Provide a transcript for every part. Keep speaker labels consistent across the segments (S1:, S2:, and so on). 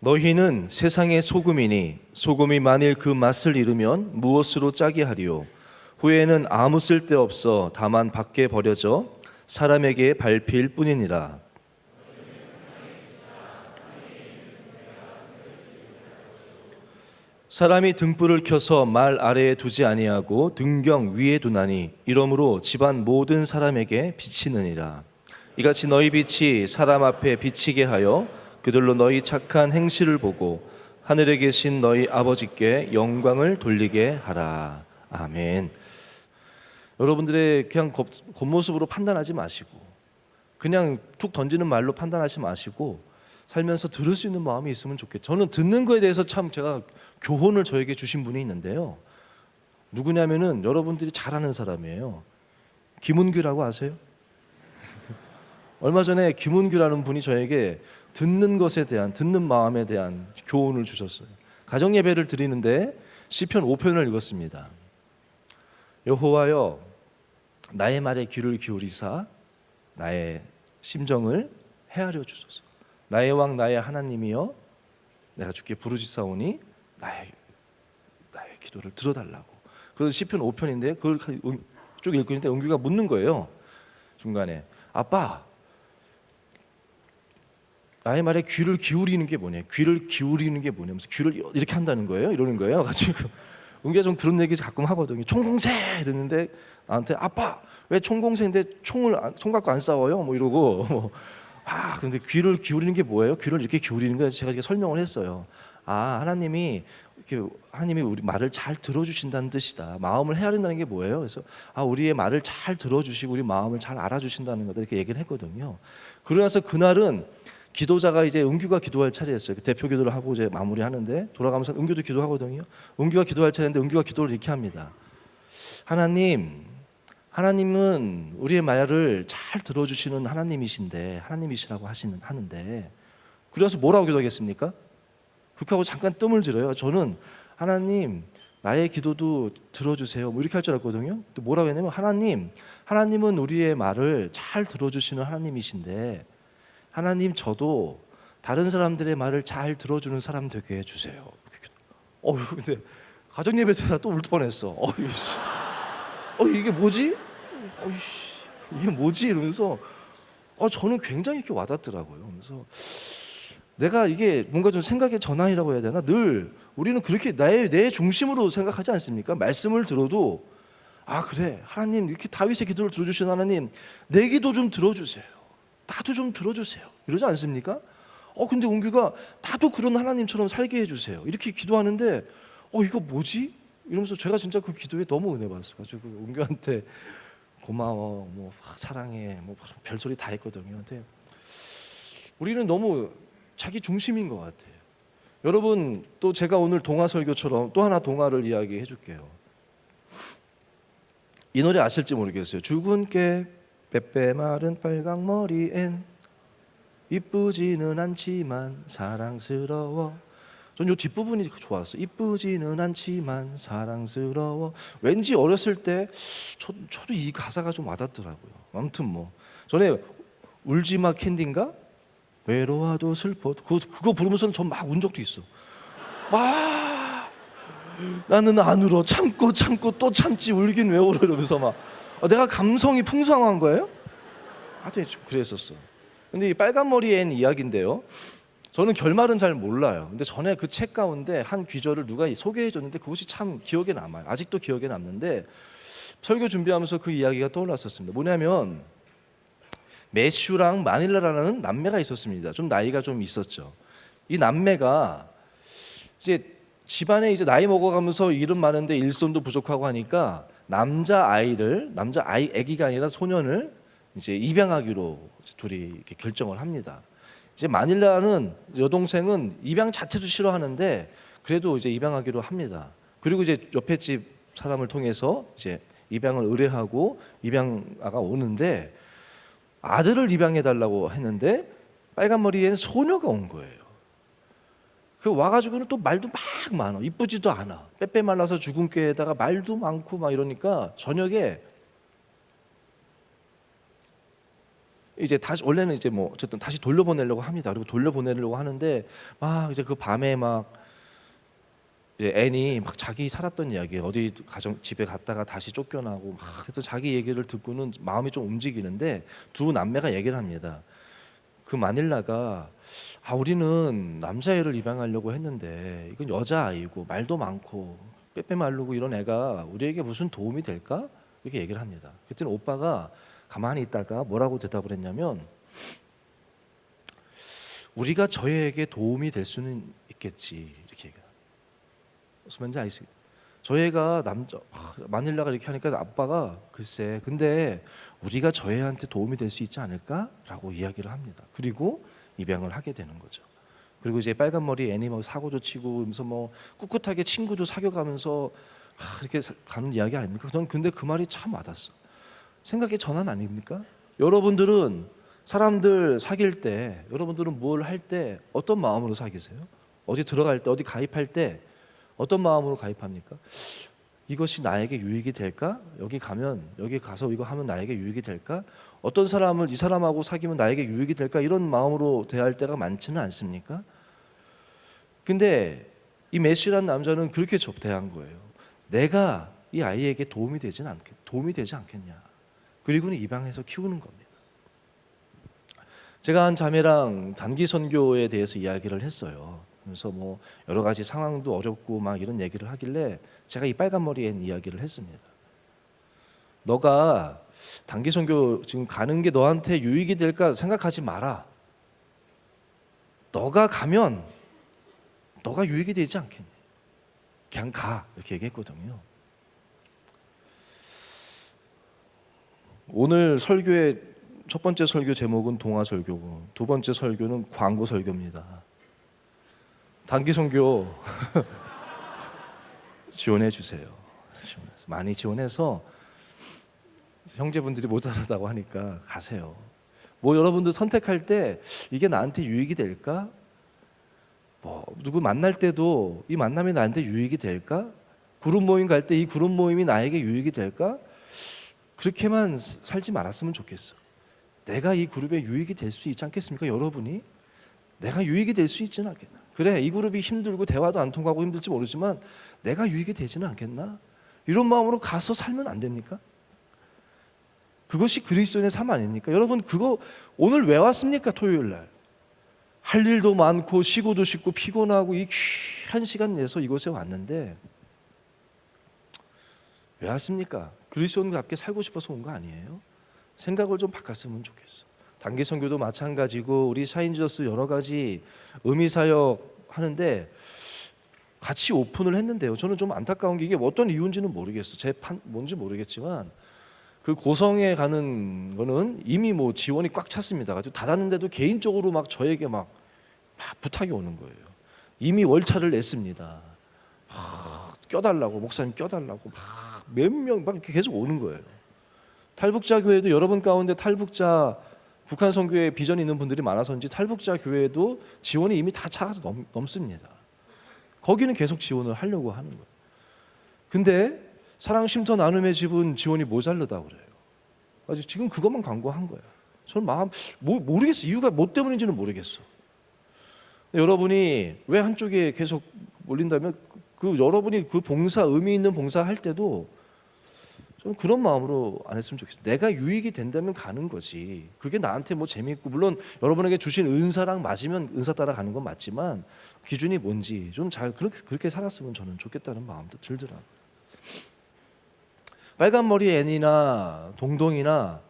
S1: 너희는 세상의 소금이니 소금이 만일 그 맛을 잃으면 무엇으로 짜게 하리요? 후에는 아무 쓸데없어 다만 밖에 버려져 사람에게 밟힐 뿐이니라. 사람이 등불을 켜서 말 아래에 두지 아니하고 등경 위에 두나니 이러므로 집안 모든 사람에게 비치느니라. 이같이 너희 빛이 사람 앞에 비치게 하여 그들로 너희 착한 행실을 보고 하늘에 계신 너희 아버지께 영광을 돌리게 하라. 아멘. 여러분들의 그냥 겉모습으로 판단하지 마시고 그냥 툭 던지는 말로 판단하지 마시고 살면서 들을 수 있는 마음이 있으면 좋겠죠. 저는 듣는 거에 대해서 참 제가 교훈을 저에게 주신 분이 있는데요. 누구냐면은 여러분들이 잘 아는 사람이에요. 김은규라고 아세요? 얼마 전에 김은규라는 분이 저에게 듣는 것에 대한, 듣는 마음에 대한 교훈을 주셨어요. 가정 예배를 드리는데 시편 5편을 읽었습니다. 여호와여 나의 말에 귀를 기울이사 나의 심정을 헤아려 주소서. 나의 왕 나의 하나님이여 내가 주께 부르짖사오니 나의 기도를 들어달라고. 그래서 시편 5편인데 그걸 쭉 읽고 있는데 은규가 묻는 거예요. 중간에 아빠 나의 말에 귀를 기울이는 게 뭐냐? 귀를 기울이는 게 뭐냐면서 귀를 이렇게 한다는 거예요. 이러는 거예요. 가지고 은규가 좀 그런 얘기 가끔 하거든요. 총공세 이러는데 나한테 아빠 왜 총공세인데 총 갖고 안 싸워요? 뭐 이러고 근데 귀를 기울이는 게 뭐예요? 귀를 이렇게 기울이는 거예요. 제가 이렇게 설명을 했어요. 하나님이 우리 말을 잘 들어주신다는 뜻이다. 마음을 헤아린다는 게 뭐예요? 그래서 우리의 말을 잘 들어주시고 우리 마음을 잘 알아주신다는 거다 이렇게 얘기를 했거든요. 그러면서 그날은 기도자가 이제 은규가 기도할 차례였어요. 대표 기도를 하고 이제 마무리하는데 돌아가면서 은규도 기도하거든요. 은규가 기도할 차례인데 은규가 기도를 이렇게 합니다. 하나님은 우리의 말을 잘 들어주시는 하나님이신데 하나님이시라고 하는데 그래서 뭐라고 기도하겠습니까? 그렇게 하고 잠깐 뜸을 들여요. 저는 하나님 나의 기도도 들어주세요 뭐 이렇게 할 줄 알았거든요. 또 뭐라고 했냐면 하나님은 우리의 말을 잘 들어주시는 하나님이신데 하나님 저도 다른 사람들의 말을 잘 들어주는 사람 되게 해주세요. 근데 가정 예배 때다 또 울 뻔했어. 이게 뭐지? 이게 뭐지? 이러면서 저는 굉장히 이렇게 와닿더라고요. 그래서 내가 이게 뭔가 좀 생각의 전환이라고 해야 되나? 늘 우리는 그렇게 내 중심으로 생각하지 않습니까? 말씀을 들어도 그래 하나님 이렇게 다윗의 기도를 들어주신 하나님 내 기도 좀 들어주세요. 나도 좀 들어주세요. 이러지 않습니까? 근데 은규가 나도 그런 하나님처럼 살게 해주세요. 이렇게 기도하는데 이거 뭐지? 이러면서 제가 진짜 그 기도에 너무 은혜 받았어가지고 은규한테 고마워, 뭐 사랑해, 뭐 별소리 다 했거든요. 근데 우리는 너무 자기 중심인 것 같아요. 여러분 또 제가 오늘 동화 설교처럼 또 하나 동화를 이야기해 줄게요. 이 노래 아실지 모르겠어요. 죽은 깨 빼빼 마른 빨강머리엔 이쁘지는 않지만 사랑스러워. 전 요 뒷부분이 좋았어요. 이쁘지는 않지만 사랑스러워. 왠지 어렸을 때 저도 이 가사가 좀 와닿더라고요. 아무튼 전에 울지마 캔디인가? 외로워도 슬퍼도 그거 부르면서 전 막 운 적도 있어. 나는 안 울어. 참고 또 참지 울긴 왜 울어 이러면서 내가 감성이 풍성한 거예요? 하여튼 그랬었어. 근데 이 빨간 머리 앤 이야기인데요. 저는 결말은 잘 몰라요. 근데 전에 그 책 가운데 한 귀절을 누가 소개해 줬는데 그것이 참 기억에 남아요. 아직도 기억에 남는데 설교 준비하면서 그 이야기가 떠올랐었습니다. 뭐냐면 매슈랑 마닐라라는 남매가 있었습니다. 좀 나이가 좀 있었죠. 이 남매가 이제 집안에 이제 나이 먹어가면서 일은 많은데 일손도 부족하고 하니까 남자 아기가 아니라 소년을 이제 입양하기로 둘이 이렇게 결정을 합니다. 이제 마닐라는 여동생은 입양 자체도 싫어하는데 그래도 이제 입양하기로 합니다. 그리고 이제 옆에 집 사람을 통해서 이제 입양을 의뢰하고 입양아가 오는데 아들을 입양해 달라고 했는데 빨간 머리엔 소녀가 온 거예요. 그 와가지고는 또 말도 막 많아. 이쁘지도 않아. 빼빼 말라서 죽은 꾀에다가 말도 많고 막 이러니까 저녁에 이제 다시 원래는 이제 뭐 어쨌든 다시 돌려보내려고 합니다. 그리고 돌려보내려고 하는데 막 이제 그 밤에 막 이제 앤이 막 자기 살았던 이야기, 어디 가정 집에 갔다가 다시 쫓겨나고 막 그래서 자기 얘기를 듣고는 마음이 좀 움직이는데 두 남매가 얘기를 합니다. 그 마닐라가 우리는 남자애를 입양하려고 했는데 이건 여자아이고 말도 많고 빼빼 마르고 이런 애가 우리에게 무슨 도움이 될까? 이렇게 얘기를 합니다. 그때는 오빠가 가만히 있다가 뭐라고 대답을 했냐면 우리가 저희에게 도움이 될 수는 있겠지 이렇게 얘기해요. 무슨 말인지 아시겠어요? 저희가 마닐라가 이렇게 하니까 아빠가 글쎄 근데 우리가 저 애한테 도움이 될 수 있지 않을까라고 이야기를 합니다. 그리고 입양을 하게 되는 거죠. 그리고 이제 빨간 머리 애니 뭐 사고도 치고 그러면서 뭐 꿋꿋하게 친구도 사귀어가면서 이렇게 가는 이야기 아닙니까? 저는 근데 그 말이 참 와닿았어. 생각의 전환 아닙니까? 여러분들은 사람들 사귈 때 여러분들은 뭘 할 때 어떤 마음으로 사귀세요? 어디 들어갈 때 어디 가입할 때 어떤 마음으로 가입합니까? 이것이 나에게 유익이 될까? 여기 가서 이거 하면 나에게 유익이 될까? 어떤 사람을 이 사람하고 사귀면 나에게 유익이 될까? 이런 마음으로 대할 때가 많지는 않습니까? 근데 이 메시라는 남자는 그렇게 대한 거예요. 내가 이 아이에게 도움이 되지 않겠냐? 그리고는 입양해서 키우는 겁니다. 제가 한 자매랑 단기 선교에 대해서 이야기를 했어요. 그래서 뭐 여러 가지 상황도 어렵고 막 이런 얘기를 하길래 제가 이 빨간 머리 앤 이야기를 했습니다. 너가 단기 선교 지금 가는 게 너한테 유익이 될까 생각하지 마라. 너가 가면 너가 유익이 되지 않겠니? 그냥 가 이렇게 얘기했거든요. 오늘 설교의 첫 번째 설교 제목은 동화 설교고 두 번째 설교는 광고 설교입니다. 단기 선교 지원해 주세요. 많이 지원해서 형제분들이 모자라다고 하니까 가세요. 뭐 여러분들 선택할 때 이게 나한테 유익이 될까? 뭐 누구 만날 때도 이 만남이 나한테 유익이 될까? 그룹 모임 갈 때 이 그룹 모임이 나에게 유익이 될까? 그렇게만 살지 말았으면 좋겠어. 내가 이 그룹에 유익이 될 수 있지 않겠습니까? 여러분이 내가 유익이 될 수 있지는 않겠나? 그래 이 그룹이 힘들고 대화도 안 통하고 힘들지 모르지만 내가 유익이 되지는 않겠나? 이런 마음으로 가서 살면 안 됩니까? 그것이 그리스도인의 삶 아닙니까? 여러분 그거 오늘 왜 왔습니까? 토요일 날 할 일도 많고 쉬고도 싶고 피곤하고 이 귀한 시간 내서 이곳에 왔는데 왜 왔습니까? 그리스도인답게 살고 싶어서 온 거 아니에요? 생각을 좀 바꿨으면 좋겠어. 단기 선교도 마찬가지고 우리 샤인저스 여러 가지 의미 사역 하는데 같이 오픈을 했는데요. 저는 좀 안타까운 게 이게 어떤 이유인지는 모르겠어. 뭔지 모르겠지만 그 고성에 가는 거는 이미 뭐 지원이 꽉 찼습니다. 가지고 닫았는데도 개인적으로 막 저에게 막 부탁이 오는 거예요. 이미 월차를 냈습니다. 껴달라고 목사님 껴달라고 막 몇 명 막 이렇게 계속 오는 거예요. 탈북자 교회도 여러분 가운데 탈북자 북한 선교에 비전이 있는 분들이 많아서인지 탈북자 교회도 지원이 이미 다 차서 넘습니다. 거기는 계속 지원을 하려고 하는 거예요. 근데 사랑 쉼터 나눔의 집은 지원이 모자르다고 그래요. 아직 지금 그것만 광고한 거예요. 저는 모르겠어요. 이유가 뭐 때문인지는 모르겠어. 여러분이 왜 한쪽에 계속 몰린다면 여러분이 그 봉사 의미 있는 봉사 할 때도 좀 그런 마음으로 안 했으면 좋겠어요. 내가 유익이 된다면 가는 거지. 그게 나한테 뭐 재미있고 물론 여러분에게 주신 은사랑 맞으면 은사 따라 가는 건 맞지만 기준이 뭔지 좀 잘 그렇게 살았으면 저는 좋겠다는 마음도 들더라고요. 빨간 머리 애니나 동동이나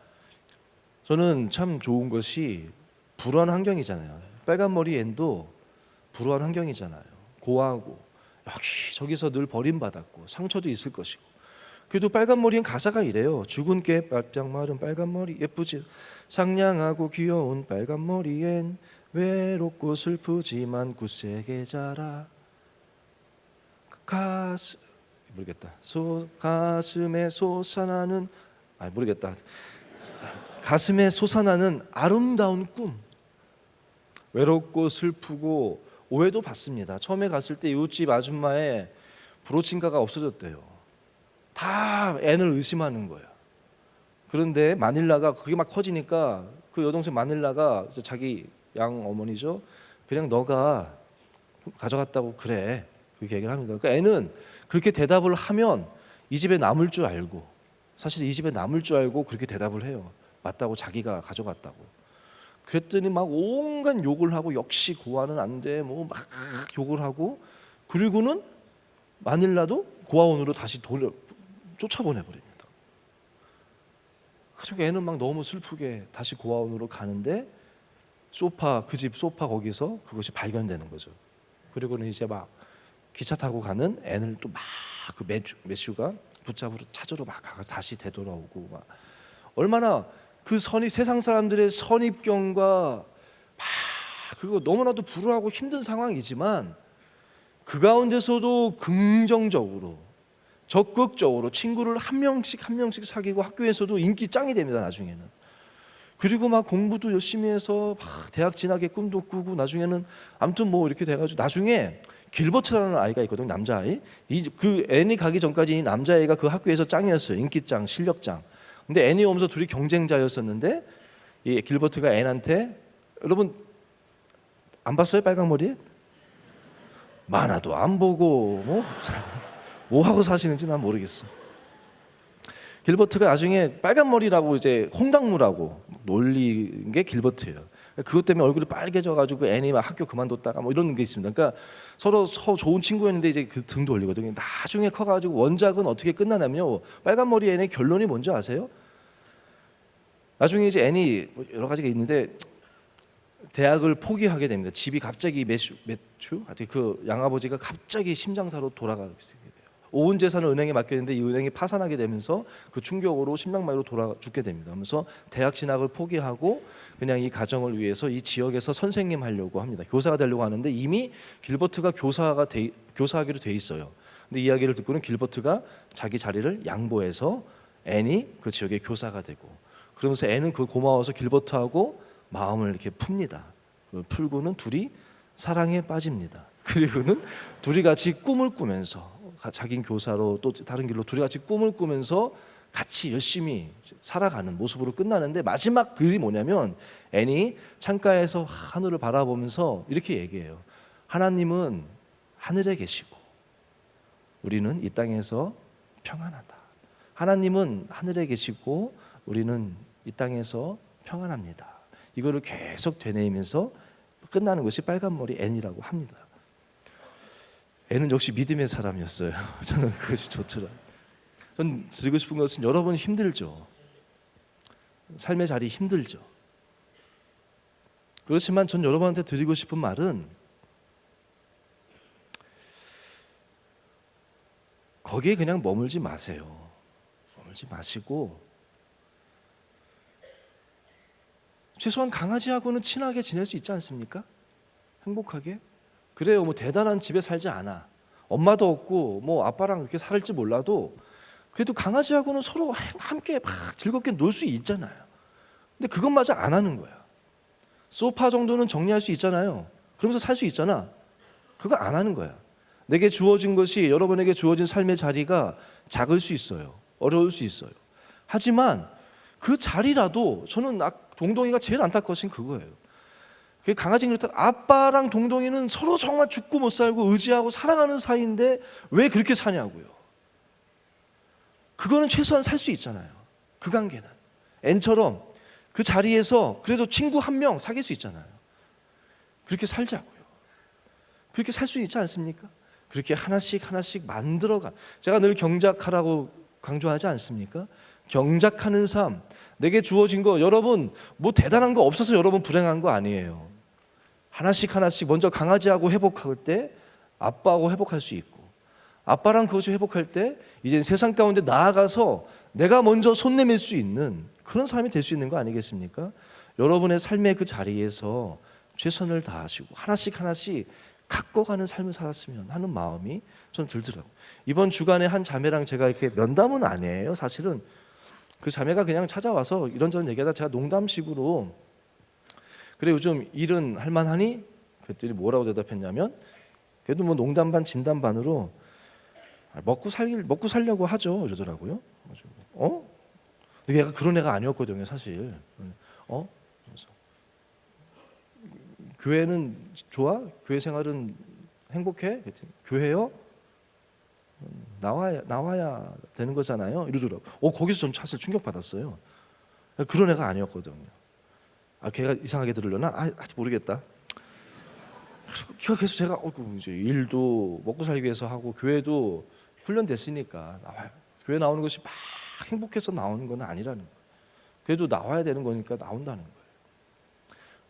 S1: 저는 참 좋은 것이 불우한 환경이잖아요. 빨간 머리 앤도 불우한 환경이잖아요. 고아하고 역시 저기서 늘 버림받았고 상처도 있을 것이고 그래도 빨간 머리엔 가사가 이래요. 죽은 개 바짝 마른 빨간 머리 예쁘지 상냥하고 귀여운 빨간 머리엔 외롭고 슬프지만 굳세게 자라 모르겠다. 가슴에 솟아나는 모르겠다. 가슴에 솟아나는 아름다운 꿈. 외롭고 슬프고 오해도 받습니다. 처음에 갔을 때 이웃집 아줌마의 브로친가가 없어졌대요. 다 앤을 의심하는 거야. 그런데 마닐라가 그게 막 커지니까 그 그 여동생 마닐라가 이제 자기 양 어머니죠. 그냥 너가 가져갔다고 그래. 그렇게 얘기를 합니다. 그러니까 애는 그렇게 대답을 하면 이 집에 남을 줄 알고, 사실 이 집에 남을 줄 알고 그렇게 대답을 해요. 맞다고, 자기가 가져갔다고. 그랬더니 막 온갖 욕을 하고, 역시 고아는 안 돼, 뭐 막 욕을 하고, 그리고는 마닐라도 고아원으로 다시 쫓아보내버립니다. 그래서 애는 막 너무 슬프게 다시 고아원으로 가는데 그 집 소파 거기서 그것이 발견되는 거죠. 그리고는 이제 막 기차 타고 가는 앤을 또 막 그 매슈가 붙잡으러 찾으러 막 다시 되돌아오고, 막 얼마나 그 세상 사람들의 선입견과 막 그거 너무나도 불우하고 힘든 상황이지만 그 가운데서도 긍정적으로, 적극적으로 친구를 한 명씩 사귀고 학교에서도 인기 짱이 됩니다. 나중에는. 그리고 막 공부도 열심히 해서 막 대학 진학의 꿈도 꾸고, 나중에는 아무튼 뭐 이렇게 돼가지고 나중에 길버트라는 아이가 있거든요. 남자아이. 그 앤이 가기 전까지 이 남자아이가 그 학교에서 짱이었어요. 인기짱, 실력짱. 근데 앤이 오면서 둘이 경쟁자였었는데 이 길버트가 앤한테, 여러분 안 봤어요? 빨강머리? 만화도 안 보고 뭐 하고 사시는지 난 모르겠어. 길버트가 나중에 빨간머리라고 이제 홍당무라고 놀린 게 길버트예요. 그것 때문에 얼굴이 빨개져가지고 애니 막 학교 그만뒀다가 뭐 이런 게 있습니다. 그러니까 서로 좋은 친구였는데 이제 그 등도 올리거든요. 나중에 커가지고 원작은 어떻게 끝나냐면요, 빨간머리 애니 결론이 뭔지 아세요? 나중에 이제 애니 여러 가지가 있는데 대학을 포기하게 됩니다. 집이 갑자기 매추 그 양아버지가 갑자기 심장사로 돌아가게 돼요. 온 재산을 은행에 맡겼는데 이 은행이 파산하게 되면서 그 충격으로 심장마비로 죽게 됩니다. 그래서 대학 진학을 포기하고 그냥 이 가정을 위해서 이 지역에서 선생님 하려고 합니다. 교사가 되려고 하는데 이미 길버트가 교사하기로 돼 있어요. 근데 이야기를 듣고는 길버트가 자기 자리를 양보해서 앤이 그 지역의 교사가 되고, 그러면서 앤은 그 고마워서 길버트하고 마음을 이렇게 풉니다. 풀고는 둘이 사랑에 빠집니다. 그리고는 둘이 같이 꿈을 꾸면서, 자긴 교사로 또 다른 길로 둘이 같이 꿈을 꾸면서 같이 열심히 살아가는 모습으로 끝나는데, 마지막 글이 뭐냐면 앤이 창가에서 하늘을 바라보면서 이렇게 얘기해요. 하나님은 하늘에 계시고 우리는 이 땅에서 평안하다. 하나님은 하늘에 계시고 우리는 이 땅에서 평안합니다. 이거를 계속 되뇌이면서 끝나는 것이 빨간머리 앤이라고 합니다. 앤은 역시 믿음의 사람이었어요. 저는 그것이 좋더라고요. 전 드리고 싶은 것은, 여러분 힘들죠. 삶의 자리 힘들죠. 그렇지만 전 여러분한테 드리고 싶은 말은, 거기에 그냥 머물지 마세요. 머물지 마시고 최소한 강아지하고는 친하게 지낼 수 있지 않습니까? 행복하게. 그래요. 뭐 대단한 집에 살지 않아. 엄마도 없고 뭐 아빠랑 그렇게 살을지 몰라도 그래도 강아지하고는 서로 함께 막 즐겁게 놀 수 있잖아요. 근데 그것마저 안 하는 거야. 소파 정도는 정리할 수 있잖아요. 그러면서 살 수 있잖아. 그거 안 하는 거야. 내게 주어진 것이, 여러분에게 주어진 삶의 자리가 작을 수 있어요. 어려울 수 있어요. 하지만 그 자리라도, 저는 동동이가 제일 안타까운 것은 그거예요. 강아지는 그렇다. 아빠랑 동동이는 서로 정말 죽고 못 살고 의지하고 사랑하는 사이인데 왜 그렇게 사냐고요. 그거는 최소한 살 수 있잖아요. 그 관계는 앤처럼 그 자리에서 그래도 친구 한 명 사귈 수 있잖아요. 그렇게 살자고요. 그렇게 살 수 있지 않습니까? 그렇게 하나씩 만들어가. 제가 늘 경작하라고 강조하지 않습니까? 경작하는 삶. 내게 주어진 거, 여러분 뭐 대단한 거 없어서 여러분 불행한 거 아니에요. 하나씩 먼저 강아지하고 회복할 때 아빠하고 회복할 수 있고, 아빠랑 그것이 회복할 때 이제 세상 가운데 나아가서 내가 먼저 손 내밀 수 있는 그런 사람이 될 수 있는 거 아니겠습니까? 여러분의 삶의 그 자리에서 최선을 다하시고 하나씩 갖고 가는 삶을 살았으면 하는 마음이 저는 들더라고요. 이번 주간에 한 자매랑 제가 이렇게 면담은 아니에요. 사실은 그 자매가 그냥 찾아와서 이런저런 얘기하다 제가 농담식으로, 그래 요즘 일은 할만하니? 그랬더니 뭐라고 대답했냐면, 그래도 뭐 농담 반 진담 반으로 먹고 살려고 하죠 이러더라고요. 근데 얘가 그런 애가 아니었거든요 사실. 그래서 교회는 좋아? 교회 생활은 행복해? 교회요? 나와야 되는 거잖아요. 이러더라고. 거기서 전 사실 충격받았어요. 그런 애가 아니었거든요. 걔가 이상하게 들으려나? 아직 모르겠다. 계속 제가 이제 일도 먹고 살기 위해서 하고 교회도 훈련됐으니까 나와요. 교회 나오는 것이 막 행복해서 나오는 건 아니라는 거예요. 그래도 나와야 되는 거니까 나온다는 거예요.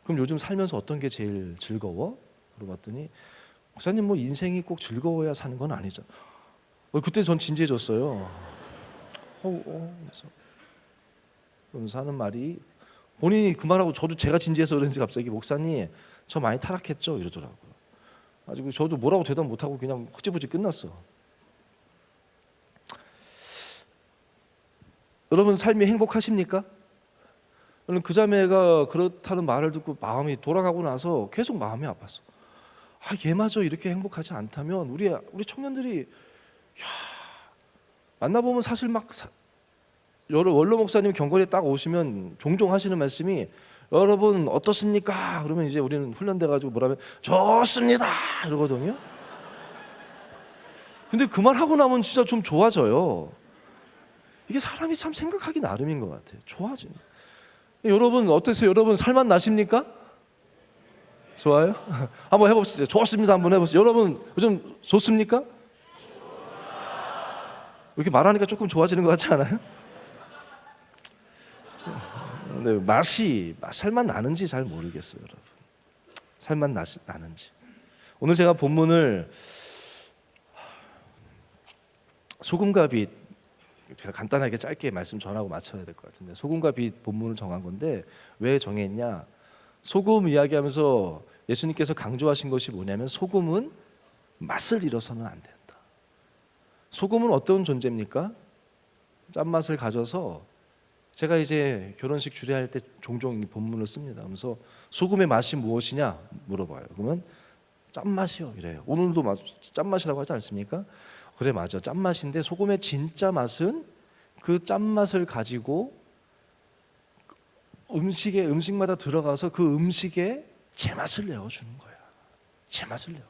S1: 그럼 요즘 살면서 어떤 게 제일 즐거워? 물어봤더니 목사님 뭐 인생이 꼭 즐거워야 사는 건 아니죠. 그때 전 진지해졌어요. 그래서 그러면서 하는 말이 본인이 그 말하고 저도 제가 진지해서 그런지 갑자기 목사님 저 많이 타락했죠 이러더라고요. 가지고 저도 뭐라고 대답 못하고 그냥 흐지부지 끝났어. 여러분 삶이 행복하십니까? 저는 그 자매가 그렇다는 말을 듣고 마음이 돌아가고 나서 계속 마음이 아팠어. 얘마저 이렇게 행복하지 않다면 우리 청년들이 만나보면 사실 막 원로 목사님 경건에 딱 오시면 종종 하시는 말씀이 여러분 어떻습니까? 그러면 이제 우리는 훈련돼 가지고 뭐라면 좋습니다 이러거든요. 근데 그 말 하고 나면 진짜 좀 좋아져요. 이게 사람이 참 생각하기 나름인 것 같아요. 좋아지는. 여러분 어떠세요? 여러분 살맛 나십니까? 좋아요? 한번 해봅시다. 좋습니다. 한번 해보세요. 여러분 요즘 좋습니까? 이렇게 말하니까 조금 좋아지는 것 같지 않아요? 근데 살맛 나는지 잘 모르겠어요, 여러분. 살맛 나는지. 오늘 제가 본문을 소금과 빛, 제가 간단하게 짧게 말씀 전하고 마쳐야 될 것 같은데 소금과 빛 본문을 정한 건데 왜 정했냐? 소금 이야기하면서 예수님께서 강조하신 것이 뭐냐면 소금은 맛을 잃어서는 안 된다. 소금은 어떤 존재입니까? 짠맛을 가져서 제가 이제 결혼식 주례할 때 종종 이 본문을 씁니다. 그래서 소금의 맛이 무엇이냐 물어봐요. 그러면 짠맛이요 이래요. 오늘도 짠맛이라고 하지 않습니까? 그래 맞아 짠맛인데 소금의 진짜 맛은 그 짠맛을 가지고 음식마다 들어가서 그 음식에 제맛을 내어주는 거야. 제맛을 내어.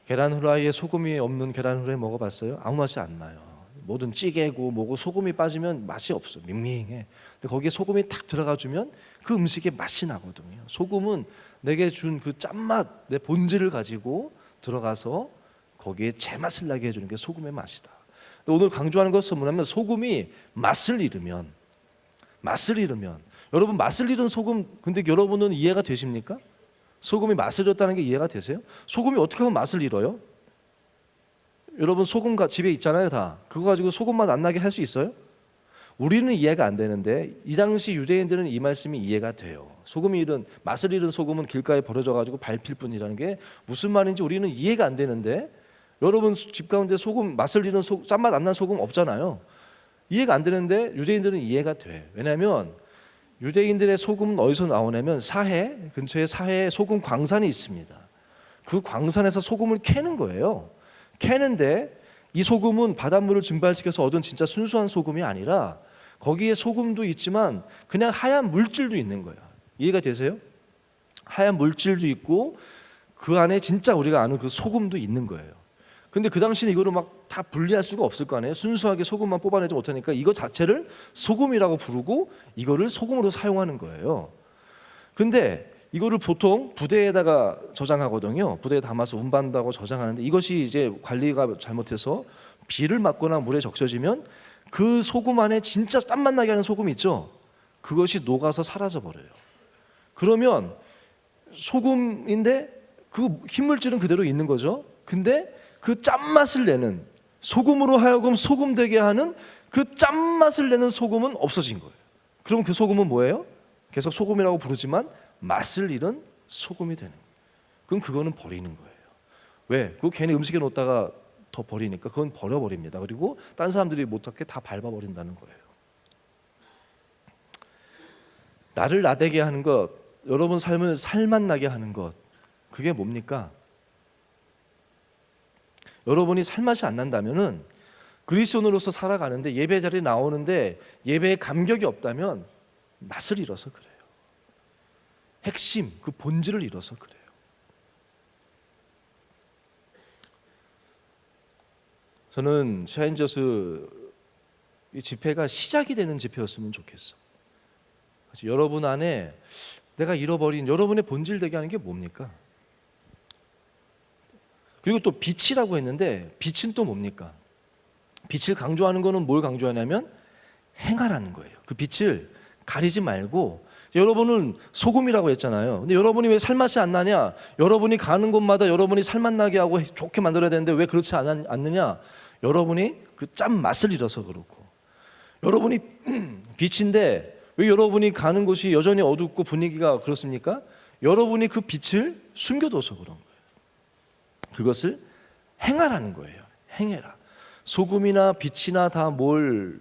S1: 계란 후라이에 소금이 없는 계란 후라이 먹어봤어요? 아무 맛이 안 나요. 뭐든 찌개고 뭐고 소금이 빠지면 맛이 없어. 밍밍해. 근데 거기에 소금이 탁 들어가주면 그 음식에 맛이 나거든요. 소금은 내게 준 그 짠맛, 내 본질을 가지고 들어가서 거기에 제맛을 나게 해주는 게 소금의 맛이다. 오늘 강조하는 것은 뭐냐면 소금이 맛을 잃으면 여러분 맛을 잃은 소금 근데 여러분은 이해가 되십니까? 소금이 맛을 잃었다는 게 이해가 되세요? 소금이 어떻게 하면 맛을 잃어요? 여러분 소금 집에 있잖아요 다. 그거 가지고 소금 맛 안 나게 할 수 있어요? 우리는 이해가 안 되는데 이 당시 유대인들은 이 말씀이 이해가 돼요. 맛을 잃은 소금은 길가에 버려져 가지고 밟힐 뿐이라는 게 무슨 말인지 우리는 이해가 안 되는데 여러분 집 가운데 맛을 잃은 짠맛 안 난 소금 없잖아요. 이해가 안 되는데 유대인들은 이해가 돼. 왜냐하면 유대인들의 소금은 어디서 나오냐면 근처에 사해에 소금 광산이 있습니다. 그 광산에서 소금을 캐는 거예요. 캐는데 이 소금은 바닷물을 증발시켜서 얻은 진짜 순수한 소금이 아니라 거기에 소금도 있지만 그냥 하얀 물질도 있는 거야. 이해가 되세요? 하얀 물질도 있고 그 안에 진짜 우리가 아는 그 소금도 있는 거예요. 근데 그 당시는 이거를 막 다 분리할 수가 없을 거 아니에요. 순수하게 소금만 뽑아내지 못하니까 이거 자체를 소금이라고 부르고 이거를 소금으로 사용하는 거예요. 근데 이거를 보통 부대에다가 저장하거든요. 부대에 담아서 운반다고 저장하는데 이것이 이제 관리가 잘못해서 비를 맞거나 물에 적셔지면 그 소금 안에 진짜 짠맛 나게 하는 소금 있죠. 그것이 녹아서 사라져 버려요. 그러면 소금인데 그 흰물질은 그대로 있는 거죠. 근데 그 짠맛을 내는 소금으로 하여금 소금 되게 하는 그 짠맛을 내는 소금은 없어진 거예요. 그럼 그 소금은 뭐예요? 계속 소금이라고 부르지만 맛을 잃은 소금이 되는 거예요. 그럼 그거는 버리는 거예요. 왜? 그거 괜히 음식에 놓다가 더 버리니까 그건 버려버립니다. 그리고 딴 사람들이 못하게 다 밟아버린다는 거예요. 나를 나대게 하는 것, 여러분 삶을 살맛 나게 하는 것, 그게 뭡니까? 여러분이 살맛이 안 난다면은 그리스도인으로서 살아가는데 예배 자리에 나오는데 예배에 감격이 없다면 맛을 잃어서 그래요. 핵심, 그 본질을 잃어서 그래요. 저는 샤인저스 이 집회가 시작이 되는 집회였으면 좋겠어. 여러분 안에 내가 잃어버린 여러분의 본질 되게 하는 게 뭡니까? 그리고 또 빛이라고 했는데 빛은 또 뭡니까? 빛을 강조하는 거는 뭘 강조하냐면 행하라는 거예요. 그 빛을 가리지 말고, 여러분은 소금이라고 했잖아요. 근데 여러분이 왜 살맛이 안 나냐? 여러분이 가는 곳마다 여러분이 살맛 나게 하고 좋게 만들어야 되는데 왜 그렇지 않느냐? 여러분이 그 짠 맛을 잃어서 그렇고, 여러분이 빛인데 왜 여러분이 가는 곳이 여전히 어둡고 분위기가 그렇습니까? 여러분이 그 빛을 숨겨둬서 그런 거예요. 그것을 행하라는 거예요. 행해라. 소금이나 빛이나 다 뭘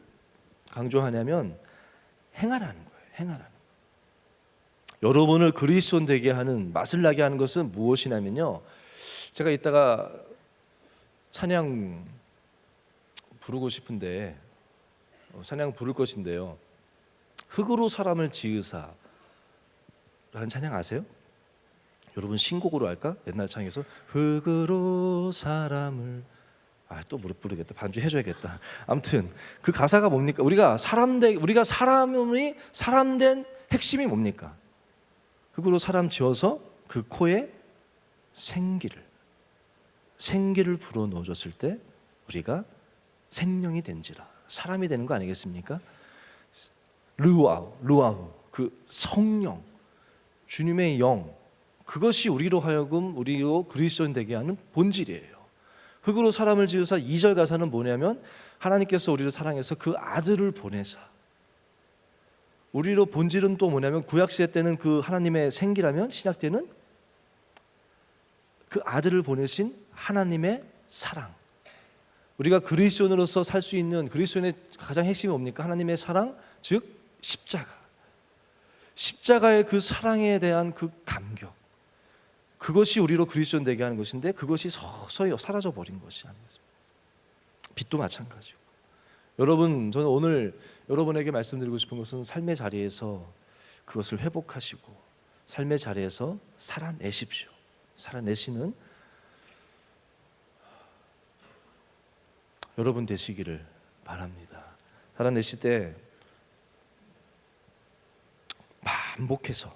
S1: 강조하냐면 행하라는 거예요. 행하라는 거예요. 여러분을 그리스도인 되게 하는, 맛을 나게 하는 것은 무엇이냐면요, 제가 이따가 찬양 부르고 싶은데 찬양 부를 것인데요, 흙으로 사람을 지으사 라는 찬양 아세요? 여러분 신곡으로 할까? 옛날 창에서 흙으로 사람을, 또 못 부르겠다. 반주 해줘야겠다. 아무튼 그 가사가 뭡니까? 우리가 사람이 사람된 핵심이 뭡니까? 흙으로 사람 지어서 그 코에 생기를 불어 넣어줬을 때 우리가 생명이 된지라 사람이 되는 거 아니겠습니까? 루아우 그 성령, 주님의 영, 그것이 우리로 그리스도인 되게 하는 본질이에요. 흙으로 사람을 지으사 2절 가사는 뭐냐면 하나님께서 우리를 사랑해서 그 아들을 보내사, 우리로 본질은 또 뭐냐면 구약시대 때는 그 하나님의 생기라면 신약 때는 그 아들을 보내신 하나님의 사랑, 우리가 그리스도인으로서 살 수 있는 그리스도인의 가장 핵심이 뭡니까? 하나님의 사랑, 즉 십자가의 그 사랑에 대한 그 감격, 그것이 우리로 그리스도인 되게 하는 것인데 그것이 서서히 사라져 버린 것이 아니겠습니까? 빛도 마찬가지고. 여러분, 저는 오늘 여러분에게 말씀드리고 싶은 것은 삶의 자리에서 그것을 회복하시고 삶의 자리에서 살아내십시오. 살아내시는 여러분 되시기를 바랍니다. 살아내실 때 반복해서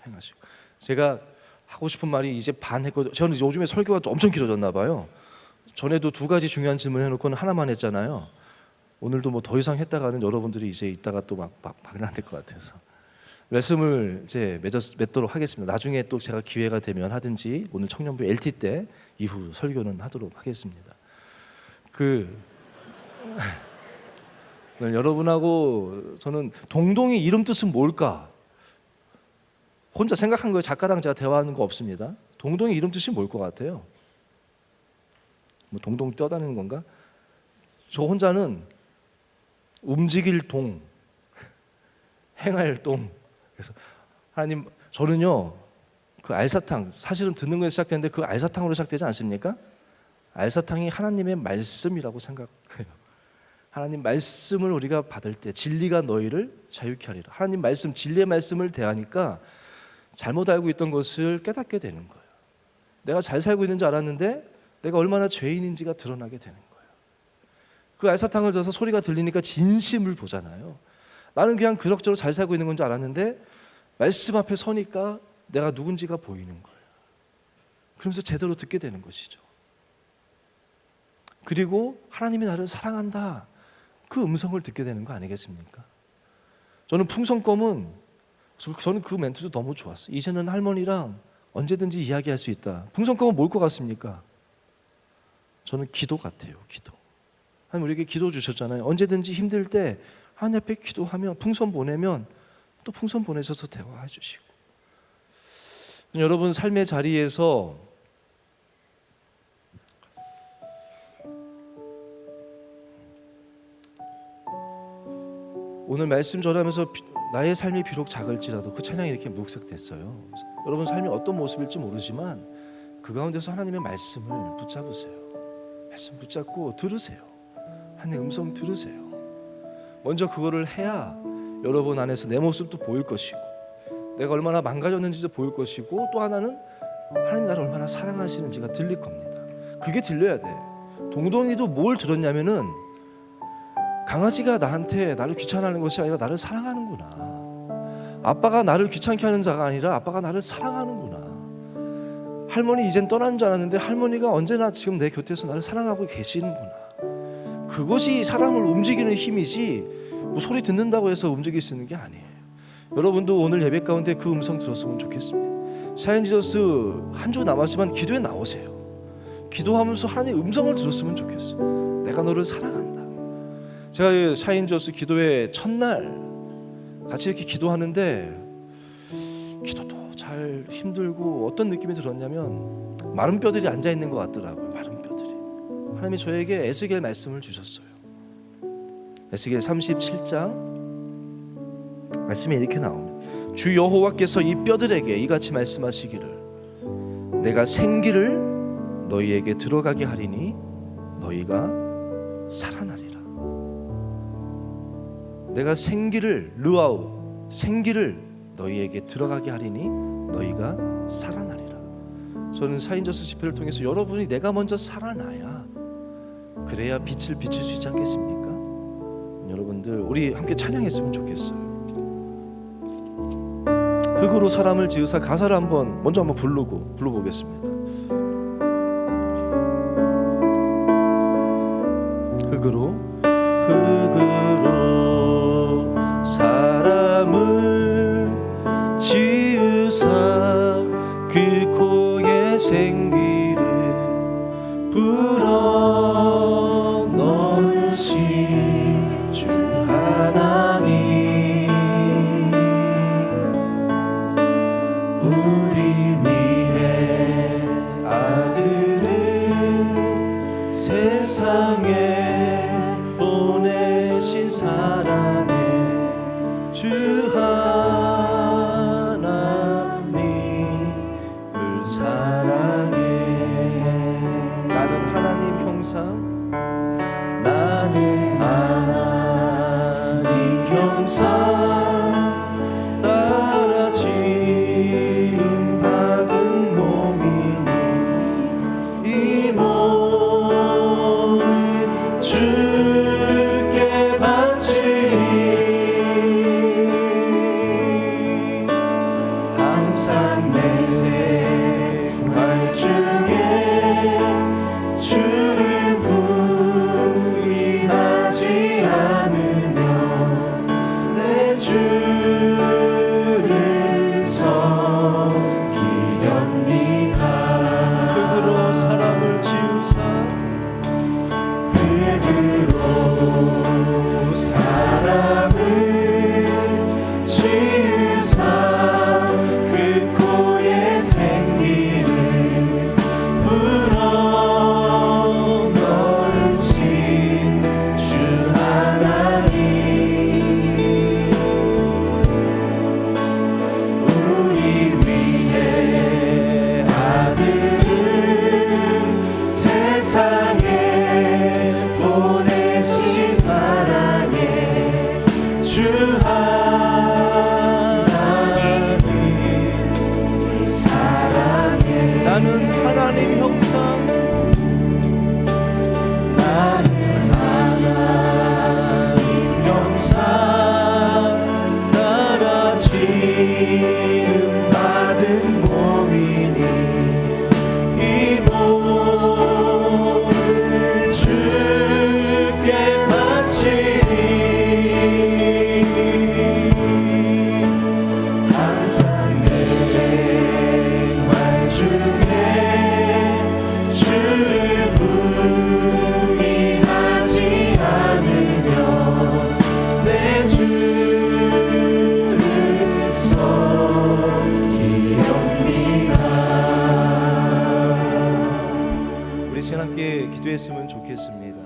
S1: 행하시고. 제가 하고 싶은 말이 이제 반 했거든요. 저는 요즘에 설교가 엄청 길어졌나 봐요. 전에도 2가지 중요한 질문 해놓고는 하나만 했잖아요. 오늘도 뭐 더 이상 했다가는 여러분들이 이제 이따가 또 막 박난 될 것 같아서 말씀을 이제 맺도록 하겠습니다. 나중에 또 제가 기회가 되면 하든지 오늘 청년부 LT 때 이후 설교는 하도록 하겠습니다. 여러분하고 저는 동동이 이름 뜻은 뭘까? 혼자 생각한 거예요. 작가랑 제가 대화하는 거 없습니다. 동동이 이름 뜻이 뭘 것 같아요? 뭐 동동 뛰어다니는 건가? 저 혼자는 움직일 동, 행할 동. 그래서 하나님, 저는요 그 알사탕, 사실은 듣는 거에서 시작되는데 그 알사탕으로 시작되지 않습니까? 알사탕이 하나님의 말씀이라고 생각해요. 하나님 말씀을 우리가 받을 때 진리가 너희를 자유케 하리라. 하나님 말씀, 진리의 말씀을 대하니까 잘못 알고 있던 것을 깨닫게 되는 거예요. 내가 잘 살고 있는 줄 알았는데 내가 얼마나 죄인인지가 드러나게 되는 거예요. 그 알사탕을 줘서 소리가 들리니까 진심을 보잖아요. 나는 그냥 그럭저럭 잘 살고 있는 건 줄 알았는데 말씀 앞에 서니까 내가 누군지가 보이는 거예요. 그러면서 제대로 듣게 되는 것이죠. 그리고 하나님이 나를 사랑한다, 그 음성을 듣게 되는 거 아니겠습니까? 저는 그 멘트도 너무 좋았어요. 이제는 할머니랑 언제든지 이야기할 수 있다. 풍선껌은 뭘 것 같습니까? 저는 기도 같아요. 기도. 하나님 우리에게 기도 주셨잖아요. 언제든지 힘들 때 하나님 앞에 기도하면, 풍선 보내면 또 풍선 보내셔서 대화해 주시고. 여러분 삶의 자리에서 오늘 말씀 전하면서 나의 삶이 비록 작을지라도 그 찬양이 이렇게 묵삭됐어요. 여러분 삶이 어떤 모습일지 모르지만 그 가운데서 하나님의 말씀을 붙잡으세요. 말씀 붙잡고 들으세요. 하나님의 음성 들으세요. 먼저 그거를 해야 여러분 안에서 내 모습도 보일 것이고 내가 얼마나 망가졌는지도 보일 것이고, 또 하나는 하나님 나를 얼마나 사랑하시는지가 들릴 겁니다. 그게 들려야 돼. 동동이도 뭘 들었냐면은 강아지가 나를 귀찮아하는 것이 아니라 나를 사랑하는구나. 아빠가 나를 귀찮게 하는 자가 아니라 아빠가 나를 사랑하는구나. 할머니 이젠 떠난 줄 알았는데 할머니가 언제나 지금 내 곁에서 나를 사랑하고 계시는구나. 그것이 사람을 움직이는 힘이지 뭐 소리 듣는다고 해서 움직일 수 있는 게 아니에요. 여러분도 오늘 예배 가운데 그 음성 들었으면 좋겠습니다. 샤인지저스 한 주 남았지만 기도에 나오세요. 기도하면서 하나님의 음성을 들었으면 좋겠어. 내가 너를 사랑한다. 제가 샤인지저스 기도회 첫날 같이 이렇게 기도하는데 기도도 잘 힘들고 어떤 느낌이 들었냐면 마른 뼈들이 앉아 있는 것 같더라고요. 마른 뼈들이. 하나님이 저에게 에스겔 말씀을 주셨어요. 에스겔 37장 말씀이 이렇게 나옵니다. 주 여호와께서 이 뼈들에게 이같이 말씀하시기를 내가 생기를 너희에게 들어가게 하리니 너희가 살아나리라. 내가 생기를 르아우 생기를 너희에게 들어가게 하리니 너희가 살아나리라. 저는 샤인지저스 집회를 통해서 여러분이 내가 먼저 살아나야 그래야 빛을 비칠 수 있지 않겠습니까? 여러분들 우리 함께 찬양했으면 좋겠어요. 흙으로 사람을 지으사 가사를 먼저 한번 불러보겠습니다. 흙으로 사람을 지으사 그 코에 생기를 불어넣으신 주 하나님 우리 위해 아들을 세상에 보내신 사랑의 주 하나님을 사랑해. 나는 하나님 형상 따라 지음 받은 몸이니 이 몸을 주께 바치리. 항상 내 생활 중에 주를 부인하지 않으며 내 주를 섬기렵니다. 흙으로 사람을 지으사 그 코에 생기를 불어넣으신 주 하나님 우리 위해 아들을 세상에 보내신 사랑의 주 하나님을 사랑해. 나는 하나님 형상 따라 지음 받은 몸이니 이 몸을 주께 바치리. 항상 내 생활 중에 주를 부인하지 않으며 내 주를 섬기렵니다. 우리 시간 함께 기도했으면 좋겠습니다.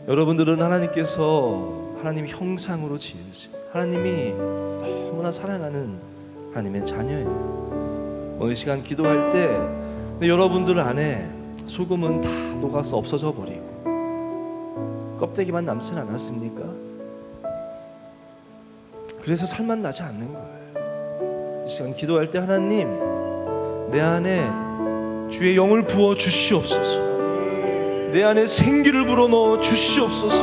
S1: 여러분들은 하나님께서 하나님 형상으로 지으신 하나님이 너무나 사랑하는 하나님의 자녀예요. 오늘 시간 기도할 때 여러분들 안에 소금은 다 녹아서 없어져 버리고 껍데기만 남진 않았습니까? 그래서 살만 나지 않는 거예요. 시간 기도할 때 하나님, 내 안에 주의 영을 부어 주시옵소서. 내 안에 생기를 불어넣어 주시옵소서.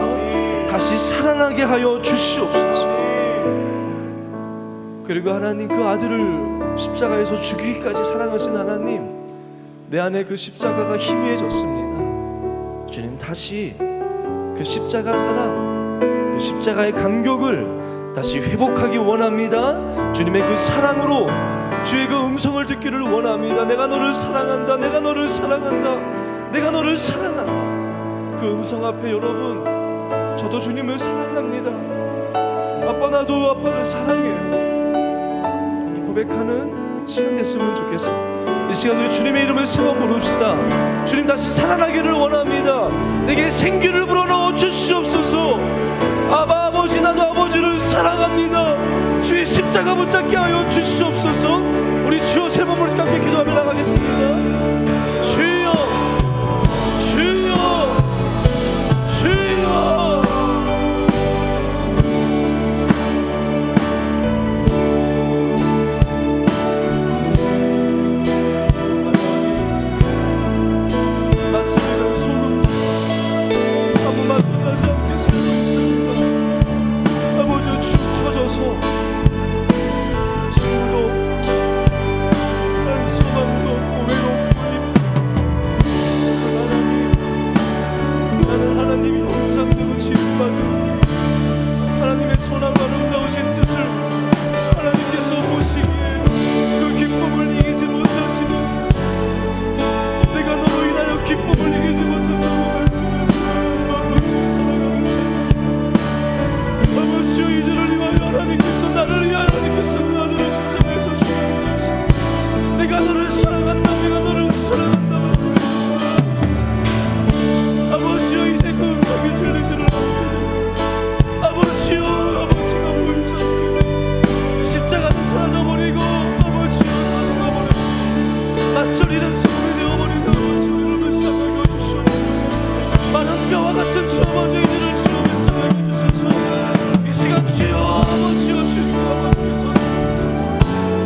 S1: 다시 살아나게 하여 주시옵소서. 그리고 하나님, 그 아들을 십자가에서 죽이기까지 사랑하신 하나님, 내 안에 그 십자가가 희미해졌습니다. 주님, 다시 그 십자가 사랑, 그 십자가의 감격을 다시 회복하기 원합니다. 주님의 그 사랑으로 주의 그 음성을 듣기를 원합니다. 내가 너를 사랑한다, 내가 너를 사랑한다, 내가 너를 사랑한다. 그 음성 앞에 여러분, 저도 주님을 사랑합니다. 아빠, 나도 아빠를 사랑해요. 이 고백하는 시간 됐으면 좋겠습니다. 이 시간에 주님의 이름을 세워 부릅시다. 주님, 다시 살아나기를 원합니다. 내게 생기를 불어넣어 주시옵소서. 아버지, 나도 아버지를 사랑합니다. 주의 십자가 붙잡게 하여 주시옵소서. 우리 주여 세 번 부르짖고 함께 기도하며 나가겠습니다. 주여, 주여, 주여.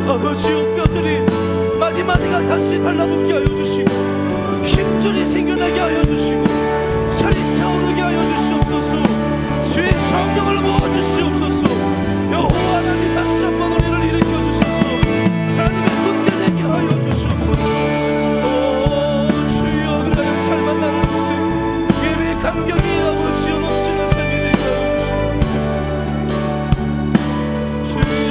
S1: 아버지여, 뼈들이 마디마디가 다시 달라붙게 하여 주시고, 힘줄이 생겨나게 하여 주시고, 살이 차오르게 하여 주시옵소서. 주의 성령을 부어주시옵소서. 여호와 하나님, 다시 한번 우리를 일으켜 주셔서 하나님의 군대 되게 하여 주시옵소서. 주여, 그대의 삶만 나는 것은 예배의 감격이 아버지여 넘치는 삶이 되게 하여 주시옵소서. 주여,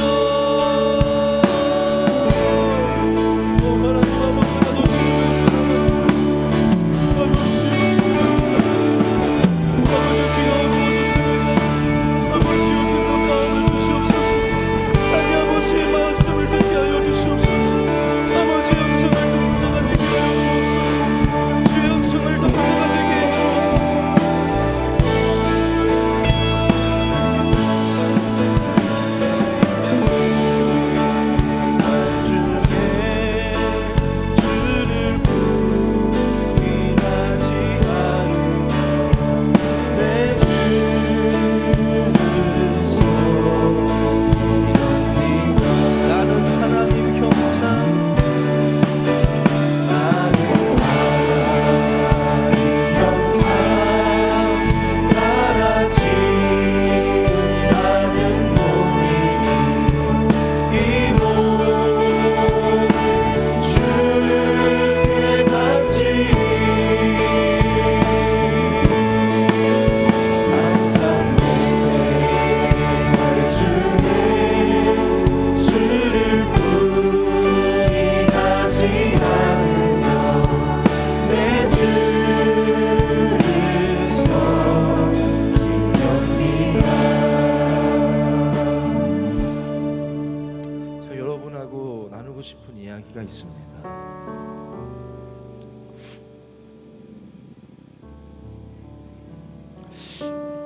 S1: 싶은 이야기가 있습니다.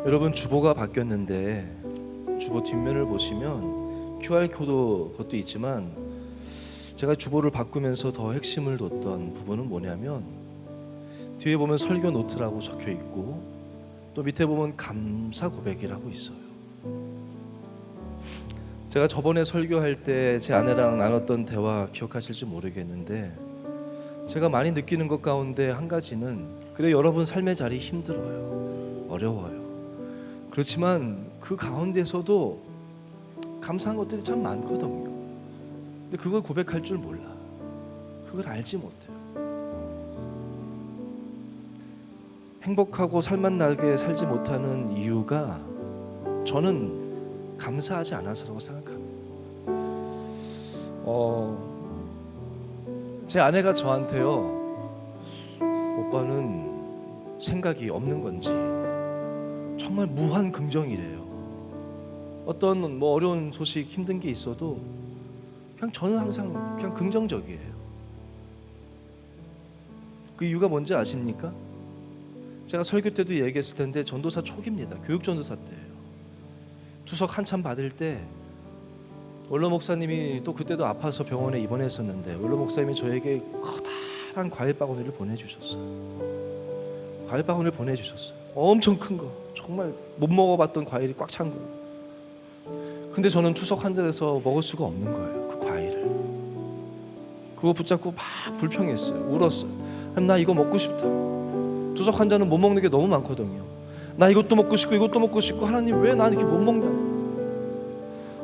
S1: 여러분, 주보가 바뀌었는데 주보 뒷면을 보시면 QR코드 것도 있지만, 제가 주보를 바꾸면서 더 핵심을 뒀던 부분은 뭐냐면, 뒤에 보면 설교 노트라고 적혀 있고, 또 밑에 보면 감사 고백이라고 있어요. 제가 저번에 설교할 때 제 아내랑 나눴던 대화 기억하실지 모르겠는데, 제가 많이 느끼는 것 가운데 한 가지는, 그래 여러분 삶의 자리 힘들어요, 어려워요. 그렇지만 그 가운데서도 감사한 것들이 참 많거든요. 근데 그걸 고백할 줄 몰라. 그걸 알지 못해요. 행복하고 살맛나게 살지 못하는 이유가 저는 감사하지 않아서라고 생각합니다. 제 아내가 저한테요, 오빠는 생각이 없는 건지 정말 무한 긍정이래요. 어떤 뭐 어려운 소식, 힘든 게 있어도 그냥 저는 항상 그냥 긍정적이에요. 그 이유가 뭔지 아십니까? 제가 설교 때도 얘기했을 텐데, 전도사 초기입니다. 교육 전도사 때예요. 투석 한참 받을 때 원로 목사님이 또 그때도 아파서 병원에 입원했었는데, 원로 목사님이 저에게 커다란 과일 바구니를 보내주셨어요. 과일 바구니를 보내주셨어요. 엄청 큰 거, 정말 못 먹어봤던 과일이 꽉 찬 거. 근데 저는 투석 환자라서 먹을 수가 없는 거예요, 그 과일을. 그거 붙잡고 막 불평했어요. 울었어요. 나 이거 먹고 싶다. 투석 환자는 못 먹는 게 너무 많거든요. 나 이것도 먹고 싶고 이것도 먹고 싶고, 하나님 왜 나 이렇게 못 먹냐고.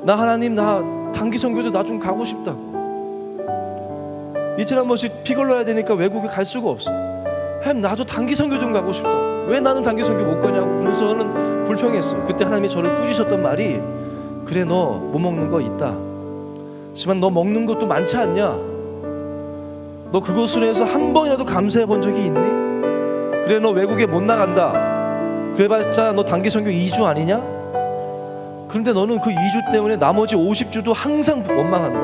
S1: 나 하나님, 나 단기 선교도 나 좀 가고 싶다고. 이틀 한 번씩 피 걸러야 되니까 외국에 갈 수가 없어. 나도 단기 선교 좀 가고 싶다. 왜 나는 단기 선교 못 가냐고. 그래서 저는 불평했어요. 그때 하나님이 저를 꾸짖으셨던 말이, 그래 너 못 먹는 거 있다. 하지만 너 먹는 것도 많지 않냐? 너 그것으로 해서 한 번이라도 감사해 본 적이 있니? 그래 너 외국에 못 나간다. 그래봤자 너 단기 선교 2주 아니냐? 그런데 너는 그 2주 때문에 나머지 50주도 항상 원망한다.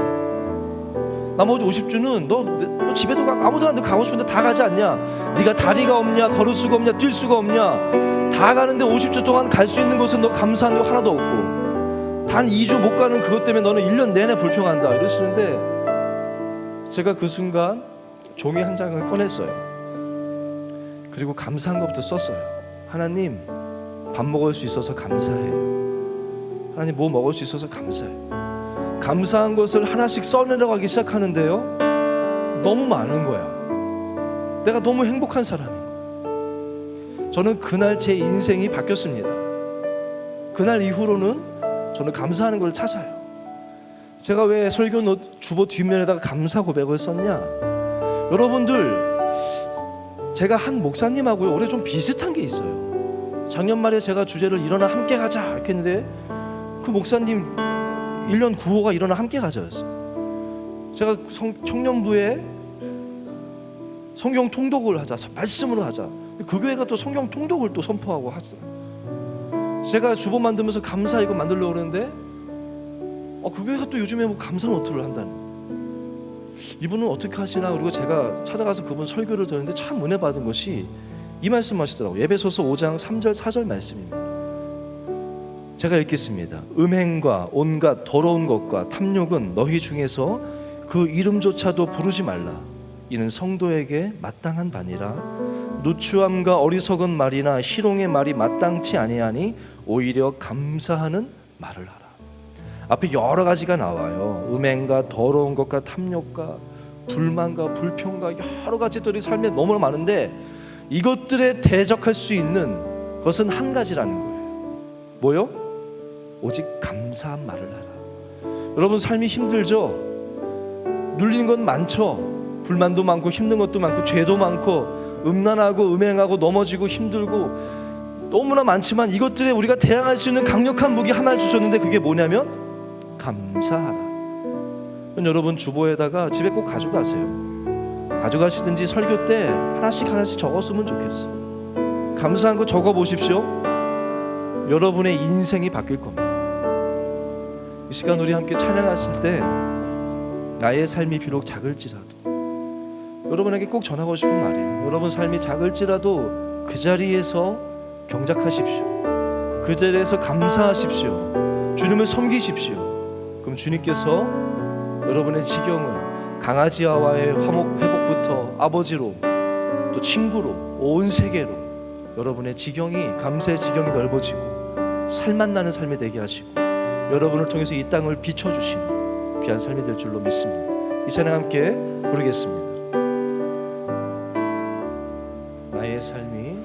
S1: 나머지 50주는 너 집에도 아무도 안 가고 싶은데 다 가지 않냐? 네가 다리가 없냐? 걸을 수가 없냐? 뛸 수가 없냐? 다 가는데 50주 동안 갈 수 있는 곳은 너 감사하는 거 하나도 없고, 단 2주 못 가는 그것 때문에 너는 1년 내내 불평한다 이러시는데, 제가 그 순간 종이 한 장을 꺼냈어요. 그리고 감사한 것부터 썼어요. 하나님, 밥 먹을 수 있어서 감사해요. 하나님, 뭐 먹을 수 있어서 감사해요. 감사한 것을 하나씩 써내려가기 시작하는데요, 너무 많은 거야. 내가 너무 행복한 사람인 거야. 저는 그날 제 인생이 바뀌었습니다. 그날 이후로는 저는 감사하는 걸 찾아요. 제가 왜 설교 주보 뒷면에다가 감사 고백을 썼냐? 여러분들, 제가 한 목사님하고요 올해 좀 비슷한 게 있어요. 작년 말에 제가 주제를 일어나 함께 가자 이렇게 했는데, 그 목사님 1년 9호가 일어나 함께 가자였어요. 제가 청년부에 성경 통독을 하자, 말씀으로 하자. 그 교회가 또 성경 통독을 또 선포하고 하죠. 제가 주보 만들면서 감사 이거 만들려고 그러는데, 그 교회가 또 요즘에 뭐 감사 노트를 한다는. 이분은 어떻게 하시나. 그리고 제가 찾아가서 그분 설교를 듣는데 참 은혜 받은 것이 이 말씀 하시더라고요. 에베소서 5장 3절 4절 말씀입니다. 제가 읽겠습니다. 음행과 온갖 더러운 것과 탐욕은 너희 중에서 그 이름조차도 부르지 말라. 이는 성도에게 마땅한 바니라. 누추함과 어리석은 말이나 희롱의 말이 마땅치 아니하니 오히려 감사하는 말을 하라. 앞에 여러 가지가 나와요. 음행과 더러운 것과 탐욕과 불만과 불평과 여러 가지들이 삶에 너무 많은데, 이것들에 대적할 수 있는 것은 한 가지라는 거예요. 뭐요? 오직 감사한 말을 하라. 여러분, 삶이 힘들죠? 눌리는 건 많죠? 불만도 많고 힘든 것도 많고 죄도 많고 음란하고 음행하고 넘어지고 힘들고 너무나 많지만, 이것들에 우리가 대항할 수 있는 강력한 무기 하나를 주셨는데, 그게 뭐냐면 감사하라. 여러분, 주보에다가 집에 꼭 가져가세요. 가져가시든지 설교 때 하나씩 적었으면 좋겠어요. 감사한 거 적어보십시오. 여러분의 인생이 바뀔 겁니다. 이 시간 우리 함께 찬양하실 때, 나의 삶이 비록 작을지라도, 여러분에게 꼭 전하고 싶은 말이에요. 여러분 삶이 작을지라도 그 자리에서 경작하십시오. 그 자리에서 감사하십시오. 주님을 섬기십시오. 그럼 주님께서 여러분의 지경을 강아지와의 회복부터 아버지로, 또 친구로, 온 세계로 여러분의 지경이, 감사의 지경이 넓어지고 살맛나는 삶이 되게 하시고, 여러분을 통해서 이 땅을 비춰주시는 귀한 삶이 될 줄로 믿습니다. 이 찬양 함께 부르겠습니다. 나의 삶이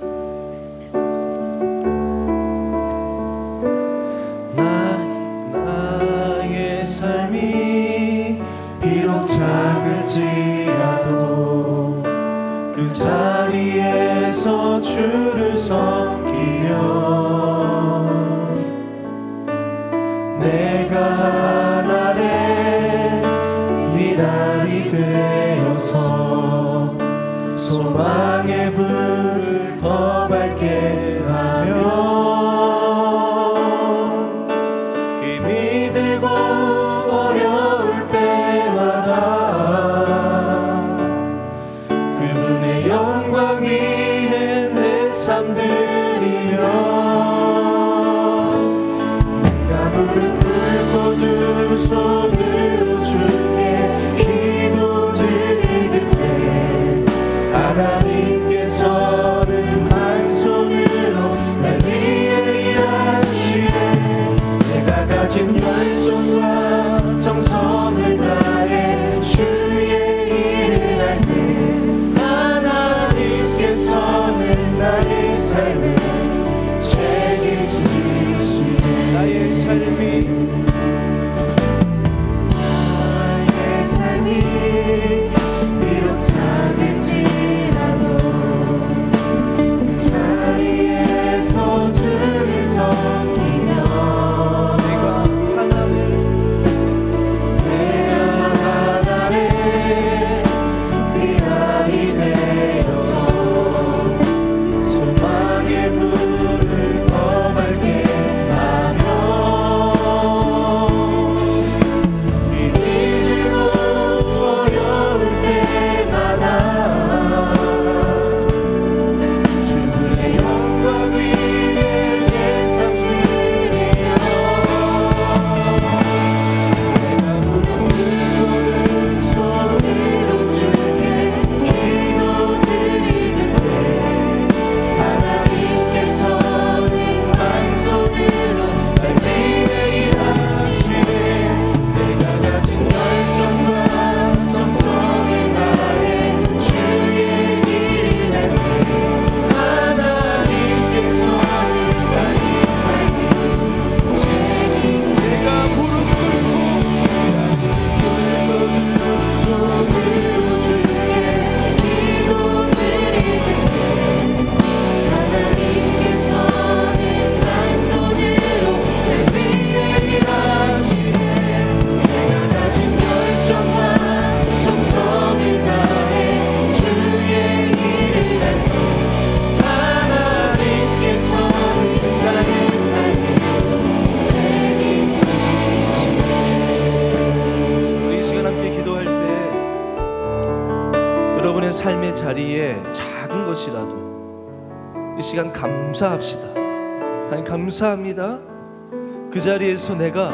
S1: 나의 삶이
S2: 비록 작을지라도 그 자리에서 주를 섬기며 내가 하나의 미랄이 되어서 소망의 불을 더 밝게 하며 힘이 들고 어려울 때마다 그분의 영광 위에 내 삶 드리며 내가 무릎 꿇고 두 손으로 주께 기도 드릴 때 하나님께서는 한 손으로 날 위해 일하시네 내가 가진 열정과 정성을 다해 주의 일을 할 때 하나님께서는 나의 삶을 책임지시네
S1: 나의 삶이
S2: 비록 작을지라도 그 자리에서 주를 섬기며 내가 하나의 미랄이 되어서 소망의 불을 더 밝게 하며 어려울 때마다 주의 영광 위에 내 삶 드리며 내가 무릎 꿇고 손으로 주께 기도 드리는 때 하나님께서는 한 손으로 날 위해 일하시네 내가 가진 열정과 정성을 다해 주의 일을 할 때 하나님께서는 나의 삶을 책임지시네 내가 무릎 꿇고 손으로 주께 기도 드리는 때 하나님께서는 한 손으로 날 위해 일하시네 내가 가진 열정과 정성을 다해 주의 일을 할 때 하나님께서는 나의 삶을 책임지시네
S1: 우리 이 시간 함께 기도할 때 여러분의 삶의 자리에 작은 것이라도 이 시간 감사합시다. 하나님 감사합니다. 그 자리에서 내가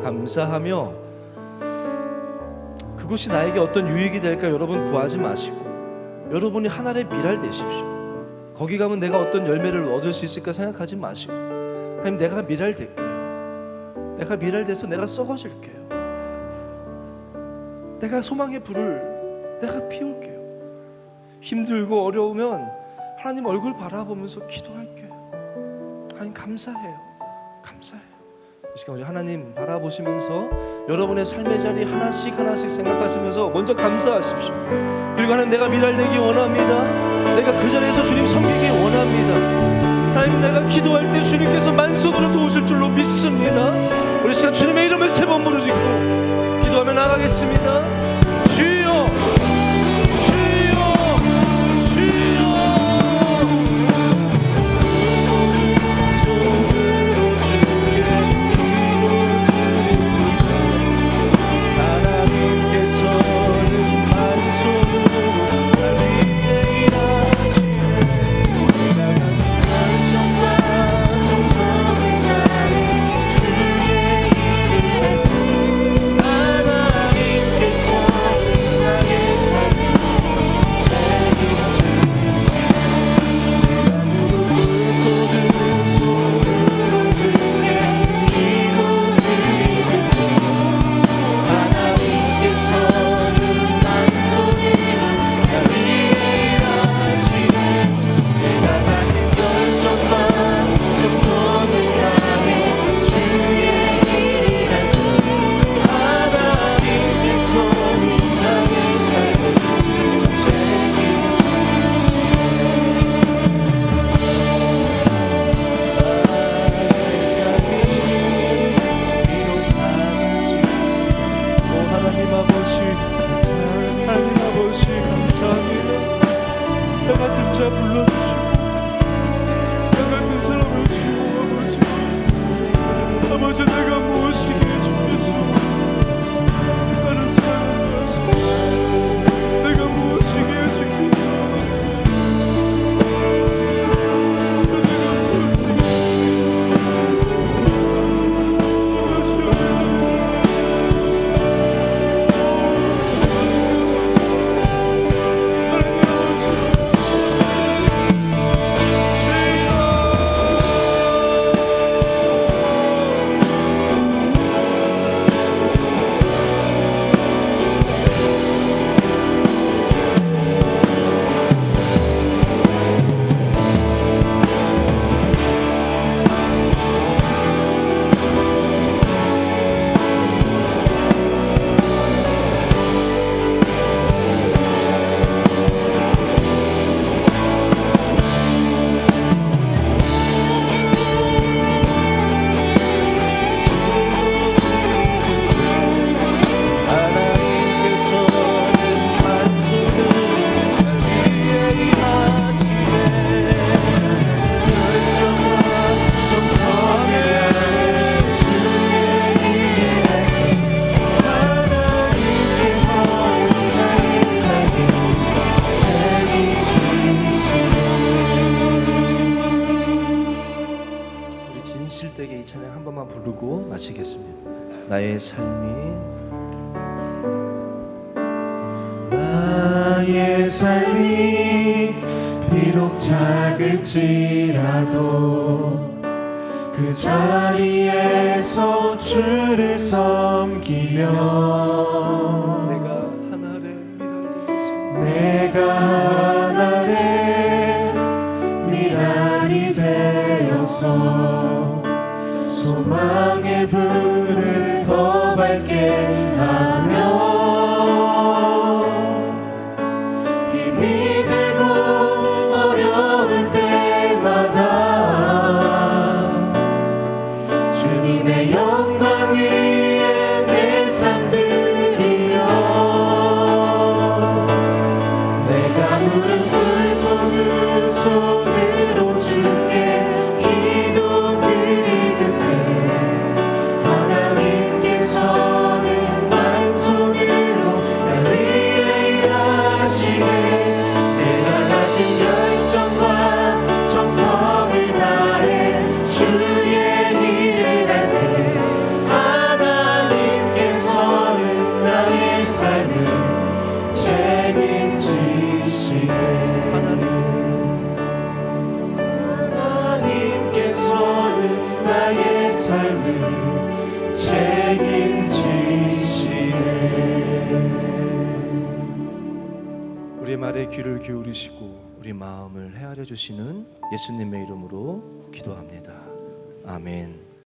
S1: 감사하며 그것이 나에게 어떤 유익이 될까 여러분 구하지 마시고 여러분이 하나의 미랄 되십시오. 거기 가면 내가 어떤 열매를 얻을 수 있을까 생각하지 마시고 하나님 내가 미랄 될게요. 내가 미랄 돼서 내가 썩어질게요. 내가 소망의 불을 내가 피울게요. 힘들고 어려우면 하나님 얼굴 바라보면서 기도할게요. 하나님 감사해요. 감사해요. 이 시간 우리 하나님 바라보시면서 여러분의 삶의 자리 하나씩 생각하시면서 먼저 감사하십시오. 그리고 하나님 내가 미랄되기 원합니다. 내가 그 자리에서 주님 섬기기 원합니다. 하나님 내가 기도할 때 주님께서 만손으로 도우실 줄로 믿습니다. 우리 시간 주님의 이름을 세 번 부르짖고 기도하며 나가겠습니다. 주여 주여 주여
S2: 하나님께서
S1: 나 같은 자 불러주시고 나 같은 사람을 주고 아버지 내가 무엇이기에 주께서 나를 사랑하시고 내가 무엇이기에 주께서 진실되게 이 찬양 한 번만 부르고 마치겠습니다. 나의 삶이
S2: 나의 삶이 비록 작을지라도 그 자리에서 주를 섬기며 내가 하늘의 미랄이 되어서 소망의 불을 더 밝게 하며 힘이 들고 어려울 때마다 주님의 영광 위에 내 삶 드리며 내가 무릎 꿇고 두 손으로 주께 기도 드릴 그때 하나님께서는 만손으로 날 위해 일하시네 내가 가진 열정과 정성을 다해 주의 일을 할 때 하나님께서는 나의 삶을 책임지시네 하나님께서는 나의 삶을 책임지시네
S1: 우리의 말에 귀를 기울이시고 우리 마음을 헤아려 주시는 예수님의 이름으로 기도합니다. 아멘.